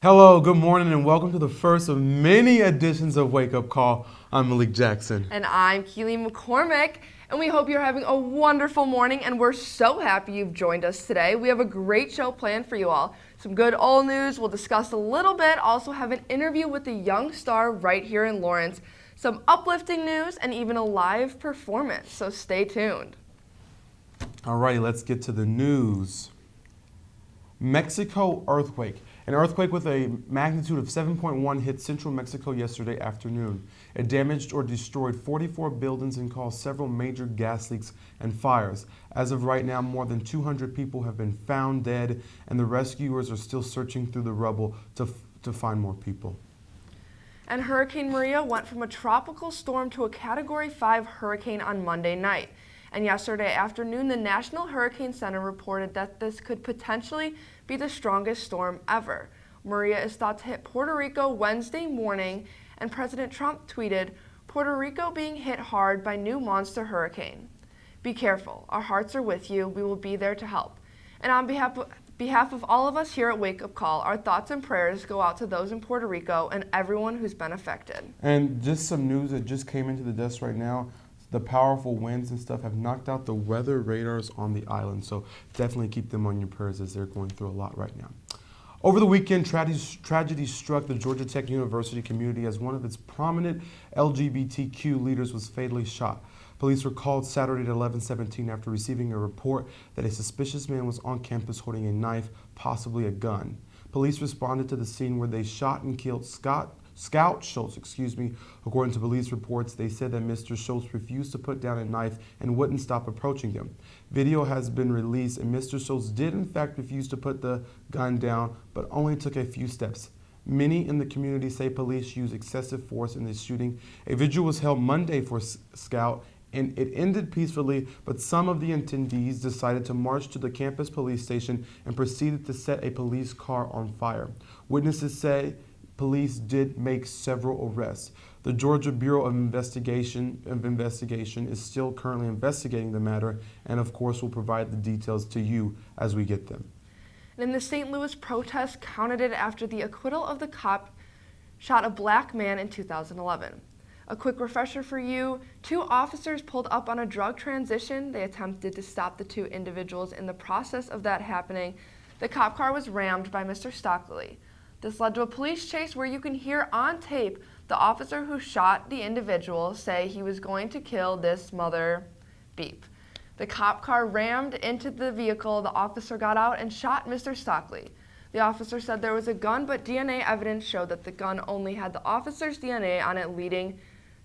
Hello, good morning, and welcome to the first of many editions of Wake Up Call. I'm Malik Jackson. And I'm Keely McCormick, and we hope you're having a wonderful morning, and we're so happy you've joined us today. We have a great show planned for you all. Some good old news, we'll discuss a little bit, also have an interview with a young star right here in Lawrence, some uplifting news, and even a live performance, so stay tuned. Alrighty, let's get to the news. Mexico earthquake. An earthquake with a magnitude of 7.1 hit central Mexico yesterday afternoon. It damaged or destroyed 44 buildings and caused several major gas leaks and fires. As of right now, more than 200 people have been found dead, and the rescuers are still searching through the rubble to find more people. And Hurricane Maria went from a tropical storm to a Category 5 hurricane on Monday night. And yesterday afternoon, the National Hurricane Center reported that this could potentially be the strongest storm ever. Maria is thought to hit Puerto Rico Wednesday morning, and President Trump tweeted, "Puerto Rico being hit hard by new monster hurricane. Be careful. Our hearts are with you. We will be there to help." And on behalf of all of us here at Wake Up Call, our thoughts and prayers go out to those in Puerto Rico and everyone who's been affected. And just some news that just came into the desk right now. The powerful winds and stuff have knocked out the weather radars on the island, so definitely keep them on your prayers as they're going through a lot right now. Over the weekend, tragedy struck the Georgia Tech University community as one of its prominent LGBTQ leaders was fatally shot. Police were called Saturday at 11:17 after receiving a report that a suspicious man was on campus holding a knife, possibly a gun. Police responded to the scene where they shot and killed Scout Schultz, According to police reports, they said that Mr. Schultz refused to put down a knife and wouldn't stop approaching them. Video has been released, and Mr. Schultz did in fact refuse to put the gun down, but only took a few steps. Many in the community say police used excessive force in this shooting. A vigil was held Monday for Scout, and it ended peacefully, but some of the attendees decided to march to the campus police station and proceeded to set a police car on fire. Witnesses say police did make several arrests. The Georgia Bureau of Investigation is still currently investigating the matter, and of course will provide the details to you as we get them. And in the St. Louis protest counted it after the acquittal of the cop shot a black man in 2011. A quick refresher for you, 2 officers pulled up on a drug transition. They attempted to stop the 2 individuals. In the process of that happening, the cop car was rammed by Mr. Stockley. This led to a police chase where you can hear on tape the officer who shot the individual say he was going to kill this mother beep. The cop car rammed into the vehicle. The officer got out and shot Mr. Stockley. The officer said there was a gun, but DNA evidence showed that the gun only had the officer's DNA on it, leading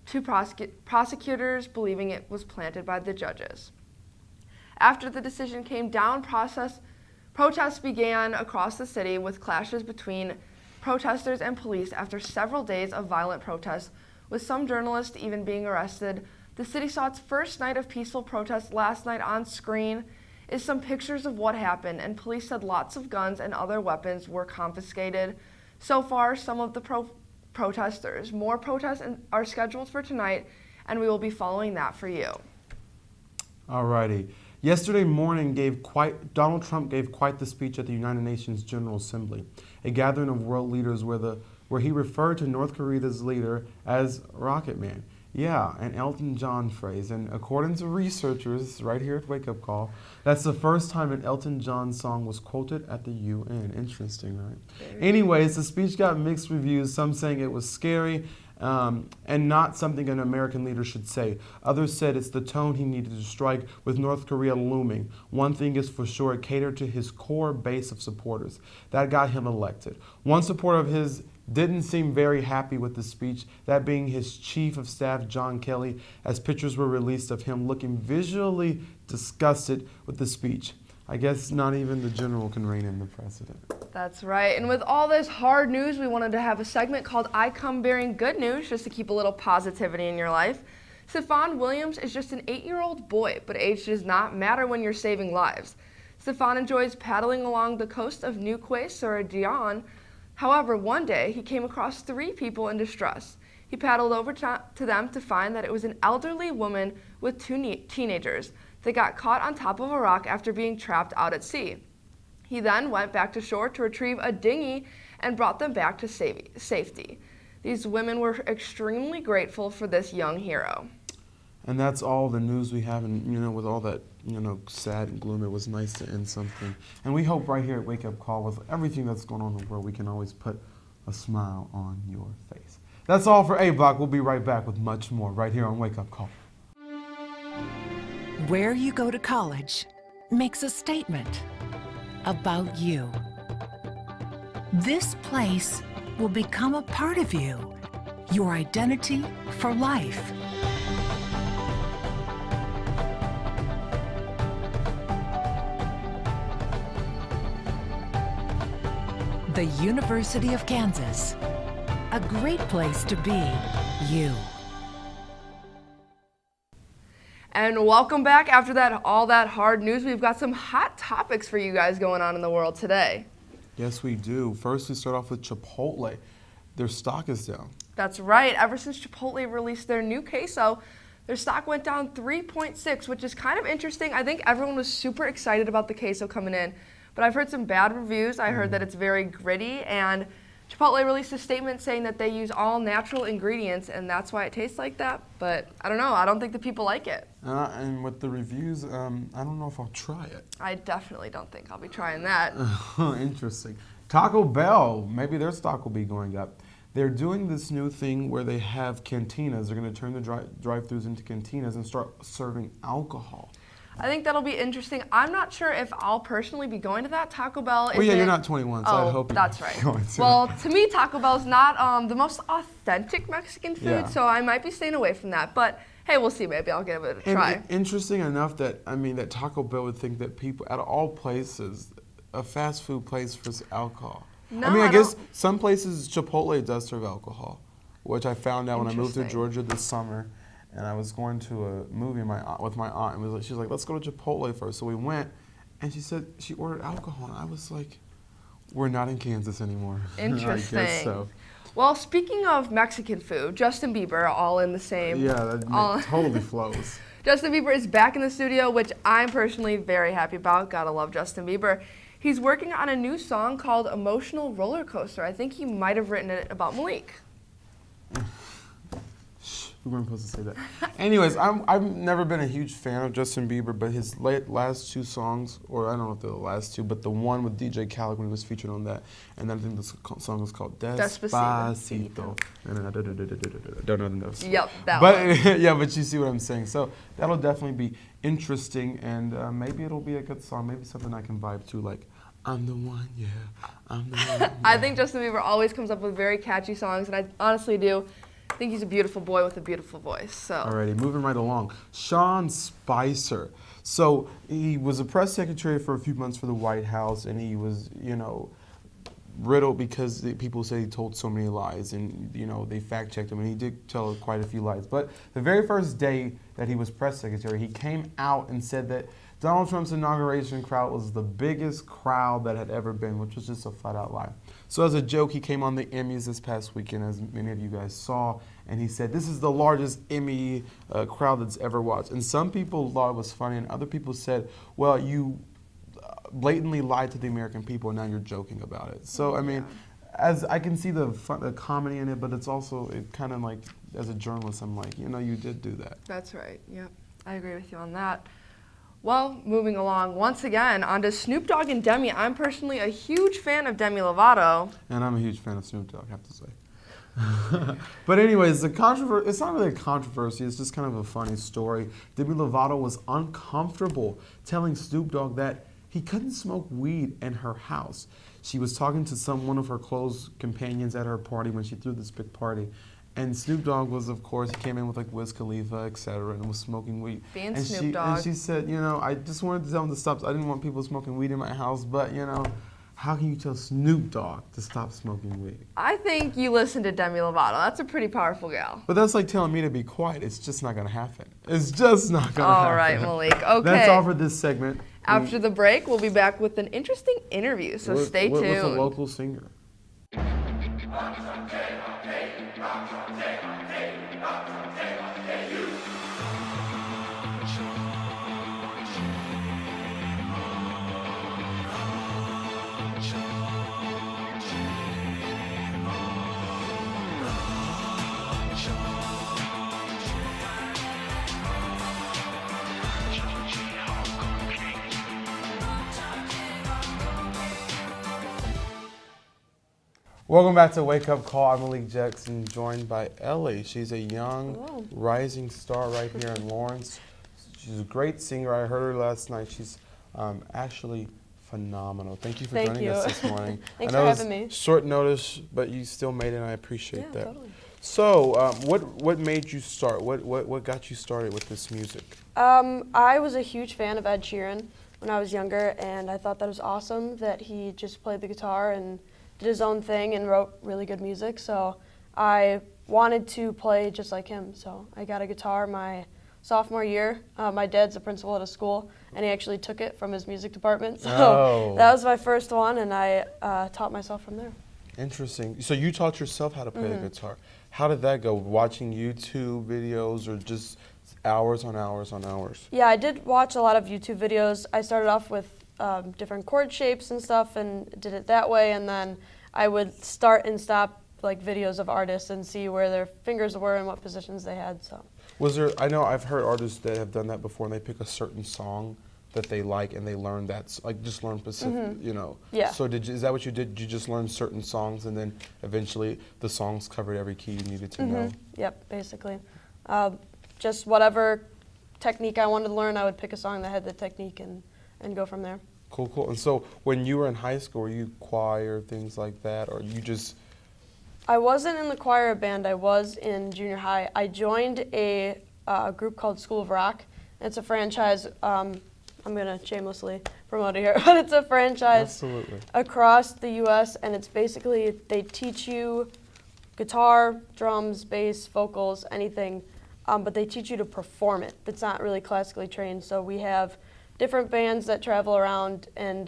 to prosecutors believing it was planted by the judges. After the decision came down, protests began across the city with clashes between protesters and police after several days of violent protests, with some journalists even being arrested. The city saw its first night of peaceful protests last night. On screen is some pictures of what happened, and police said lots of guns and other weapons were confiscated. So far, some of the protesters. More protests are scheduled for tonight, and we will be following that for you. Alrighty. Yesterday morning, Donald Trump gave quite the speech at the United Nations General Assembly, a gathering of world leaders where he referred to North Korea's leader as Rocket Man. Yeah, an Elton John phrase. And according to researchers right here at Wake Up Call, that's the first time an Elton John song was quoted at the UN. Interesting, right? Anyways, the speech got mixed reviews, some saying it was scary, and not something an American leader should say. Others said it's the tone he needed to strike with North Korea looming. One thing is for sure, it catered to his core base of supporters. That got him elected. One supporter of his didn't seem very happy with the speech, that being his chief of staff, John Kelly, as pictures were released of him looking visually disgusted with the speech. I guess not even the general can rein in the president. That's right. And with all this hard news, we wanted to have a segment called I Come Bearing Good News, just to keep a little positivity in your life. Stephon Williams is just an 8-year-old boy, but age does not matter when you're saving lives. Stephon enjoys paddling along the coast of Nuque sur Dionne. However, one day he came across 3 people in distress. He paddled over to them to find that it was an elderly woman with 2 teenagers that got caught on top of a rock after being trapped out at sea. He then went back to shore to retrieve a dinghy and brought them back to safety. These women were extremely grateful for this young hero. And that's all the news we have, and with all that, sad and gloom, it was nice to end something. And we hope right here at Wake Up Call, with everything that's going on in the world, we can always put a smile on your face. That's all for A Block. We'll be right back with much more right here on Wake Up Call. Where you go to college makes a statement about you. This place will become a part of you, your identity for life. The University of Kansas, a great place to be you. And welcome back. After all that hard news, we've got some hot topics for you guys going on in the world today. Yes, we do. First, we start off with Chipotle. Their stock is down. That's right. Ever since Chipotle released their new queso, their stock went down 3.6, which is kind of interesting. I think everyone was super excited about the queso coming in, but I've heard some bad reviews. I heard that it's very gritty, and Chipotle released a statement saying that they use all natural ingredients, and that's why it tastes like that. But I don't know. I don't think the people like it. And with the reviews, I don't know if I'll try it. I definitely don't think I'll be trying that. Interesting. Taco Bell, maybe their stock will be going up. They're doing this new thing where they have cantinas. They're going to turn the drive-thrus into cantinas and start serving alcohol. I think that'll be interesting. I'm not sure if I'll personally be going to that. Taco Bell. Well, yeah, you're not 21, so I hope that's right. Well, to me, Taco Bell's not the most authentic Mexican food, so I might be staying away from that. But hey, we'll see. Maybe I'll give it a try. Interesting enough that that Taco Bell would think that people at all places, a fast food place for alcohol. No, I guess some places Chipotle does serve alcohol, which I found out when I moved to Georgia this summer. And I was going to a movie with my aunt, and she was like, let's go to Chipotle first. So we went, and she said she ordered alcohol. And I was like, we're not in Kansas anymore. Interesting. I guess so. Well, speaking of Mexican food, Justin Bieber, all in the same. Yeah, that totally flows. Justin Bieber is back in the studio, which I'm personally very happy about. Gotta love Justin Bieber. He's working on a new song called Emotional Roller Coaster. I think he might have written it about Malik. We weren't supposed to say that. Anyways, I've never been a huge fan of Justin Bieber, but his last two songs, or I don't know if they're the last two, but the one with DJ Khaled when he was featured on that, and then I think the song was called Despacito. And I don't know the notes. Yep, that one. Yeah, but you see what I'm saying. So that'll definitely be interesting, and maybe it'll be a good song, maybe something I can vibe to, like, I'm the one, yeah, I'm the one. Yeah. I think Justin Bieber always comes up with very catchy songs, and I honestly do. I think he's a beautiful boy with a beautiful voice. So. Alrighty, moving right along. Sean Spicer. So he was a press secretary for a few months for the White House, and he was, riddled because people say he told so many lies, and they fact checked him, and he did tell quite a few lies. But the very first day that he was press secretary, he came out and said that Donald Trump's inauguration crowd was the biggest crowd that had ever been, which was just a flat-out lie. So as a joke, he came on the Emmys this past weekend, as many of you guys saw, and he said, this is the largest Emmy crowd that's ever watched. And some people thought it was funny, and other people said, well, you blatantly lied to the American people, and now you're joking about it. So, as I can see the comedy in it, but it's also, it kind of like, as a journalist, I'm like, you did do that. That's right, yep. I agree with you on that. Well, moving along, once again, onto Snoop Dogg and Demi. I'm personally a huge fan of Demi Lovato. And I'm a huge fan of Snoop Dogg, I have to say. But anyways, it's not really a controversy, it's just kind of a funny story. Demi Lovato was uncomfortable telling Snoop Dogg that he couldn't smoke weed in her house. She was talking to one of her close companions at her party when she threw this big party. And Snoop Dogg was, of course, he came in with like Wiz Khalifa, etc., and was smoking weed. Snoop Dogg. And she said, I just wanted to tell him to stop. I didn't want people smoking weed in my house, but, how can you tell Snoop Dogg to stop smoking weed? I think you listen to Demi Lovato. That's a pretty powerful gal. But that's like telling me to be quiet. It's just not going to happen. It's just not going to happen. All right, Malik. Okay. That's all for this segment. After the break, we'll be back with an interesting interview, so stay tuned. With a local singer. Welcome back to Wake Up Call. I'm Malik Jackson, joined by Ellie. She's a young, Hello. rising star right here in Lawrence. She's a great singer. I heard her last night. She's actually phenomenal. Thank you for joining us this morning. Thanks I know for it's having me. short notice, but you still made it, and I appreciate Yeah, that. totally. So, what made you start? What got you started with this music? I was a huge fan of Ed Sheeran when I was younger, and I thought that was awesome that he just played the guitar and did his own thing and wrote really good music. So I wanted to play just like him. So I got a guitar my sophomore year. My dad's a principal at a school, and he actually took it from his music department. So that was my first one, and I taught myself from there. Interesting. So you taught yourself how to play the guitar. How did that go? Watching YouTube videos or just hours on hours on hours? Yeah, I did watch a lot of YouTube videos. I started off with different chord shapes and stuff and did it that way, and then I would start and stop like videos of artists and see where their fingers were and what positions they had. So Was there, I know I've heard artists that have done that before, and they pick a certain song that they like and they learn that, like just learn specific, you know. Yeah. So is that what you did? Did you just learn certain songs and then eventually the songs covered every key you needed to know? Yep, basically. Just whatever technique I wanted to learn, I would pick a song that had the technique and go from there. Cool, cool. And so when you were in high school, were you choir, things like that, or you just... I wasn't in the choir band. I was in junior high. I joined a group called School of Rock. It's a franchise. I'm going to shamelessly promote it here, but it's a franchise Absolutely. across the U.S., and it's basically they teach you guitar, drums, bass, vocals, anything, but they teach you to perform it. It's not really classically trained, so we have different bands that travel around and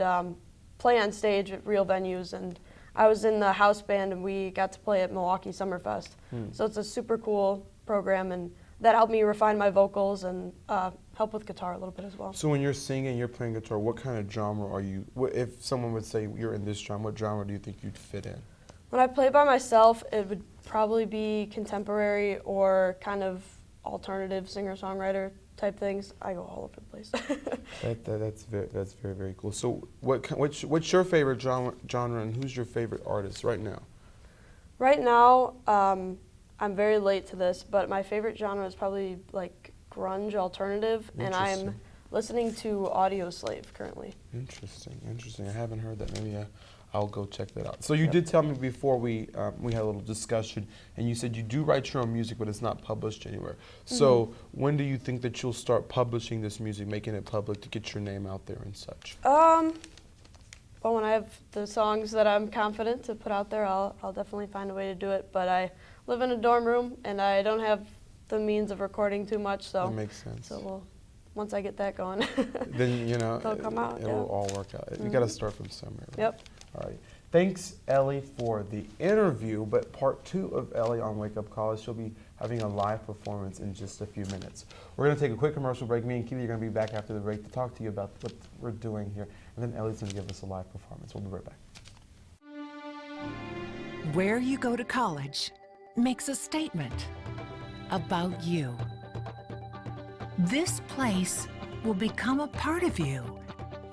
play on stage at real venues, and I was in the house band, and we got to play at Milwaukee Summerfest. So it's a super cool program, and that helped me refine my vocals and help with guitar a little bit as well. So when you're singing, you're playing guitar, what kind of genre are you, if someone would say you're in this genre, what genre do you think you'd fit in? When I play by myself, it would probably be contemporary or kind of alternative singer-songwriter type things. I go all over the place. That's very, very cool. So what's your favorite genre and who's your favorite artist right now? Right now, I'm very late to this, but my favorite genre is probably like grunge alternative, and I'm listening to Audio Slave currently. Interesting. I haven't heard that. Maybe I'll go check that out. So you did tell me before we had a little discussion, and you said you do write your own music, but it's not published anywhere. So when do you think that you'll start publishing this music, making it public to get your name out there and such? Well, when I have the songs that I'm confident to put out there, I'll definitely find a way to do it. But I live in a dorm room, and I don't have the means of recording too much, so That makes sense. So once I get that going, Then they'll come out. It'll all work out. You got to start from somewhere. Right? Yep. All right. Thanks, Ellie, for the interview. But part 2 of Ellie on Wake Up Call is she'll be having a live performance in just a few minutes. We're going to take a quick commercial break. Me and Keely are going to be back after the break to talk to you about what we're doing here. And then Ellie's going to give us a live performance. We'll be right back. Where you go to college makes a statement about you. This place will become a part of you,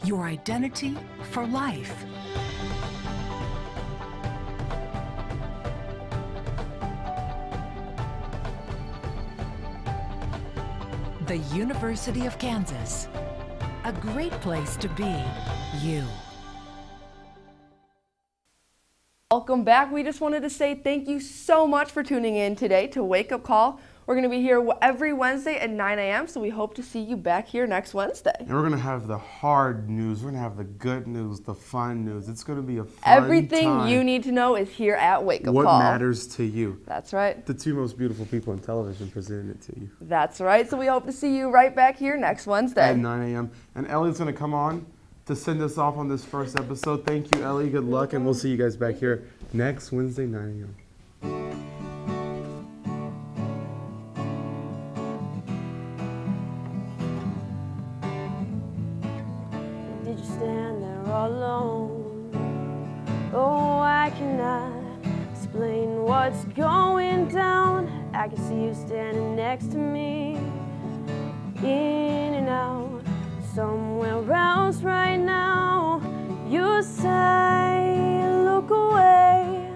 your identity for life. The University of Kansas, a great place to be you. Welcome back. We just wanted to say thank you so much for tuning in today to Wake Up Call. We're going to be here every Wednesday at 9 a.m., so we hope to see you back here next Wednesday. And we're going to have the hard news. We're going to have the good news, the fun news. It's going to be a fun Everything time. you need to know is here at Wake Up Call. What matters to you? That's right. The 2 most beautiful people in television presenting it to you. That's right. So we hope to see you right back here next Wednesday. At 9 a.m. And Ellie's going to come on to send us off on this first episode. Thank you, Ellie. Good luck, and we'll see you guys back here next Wednesday, 9 a.m. Did you stand there all alone? Oh, I cannot explain what's going down. I can see you standing next to me, in and out, somewhere else right now. You sigh, look away.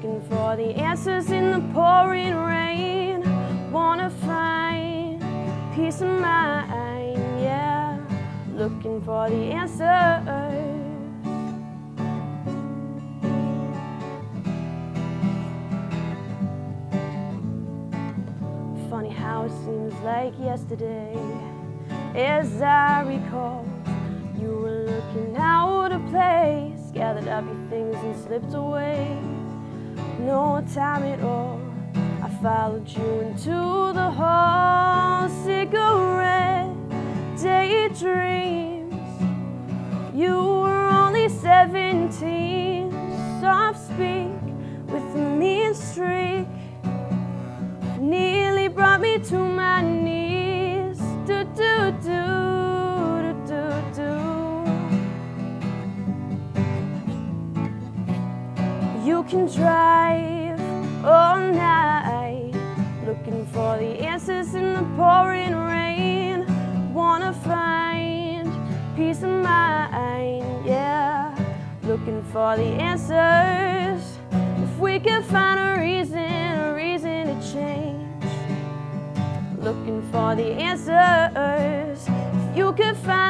looking for the answers in the pouring rain. Wanna find peace of mind, yeah, looking for the answers. Funny how it seems like yesterday, as I recall, you were looking out of place, gathered up your things and slipped away. No time at all, I followed you into the hall. Cigarette, daydreams, you were only 17. Soft speak with a mean streak nearly brought me to my knees. Do do do do do do. You can drive all night, looking for the answers in the pouring rain. Wanna find peace of mind, yeah, looking for the answers. If we could find a reason to change, looking for the answers. If you could find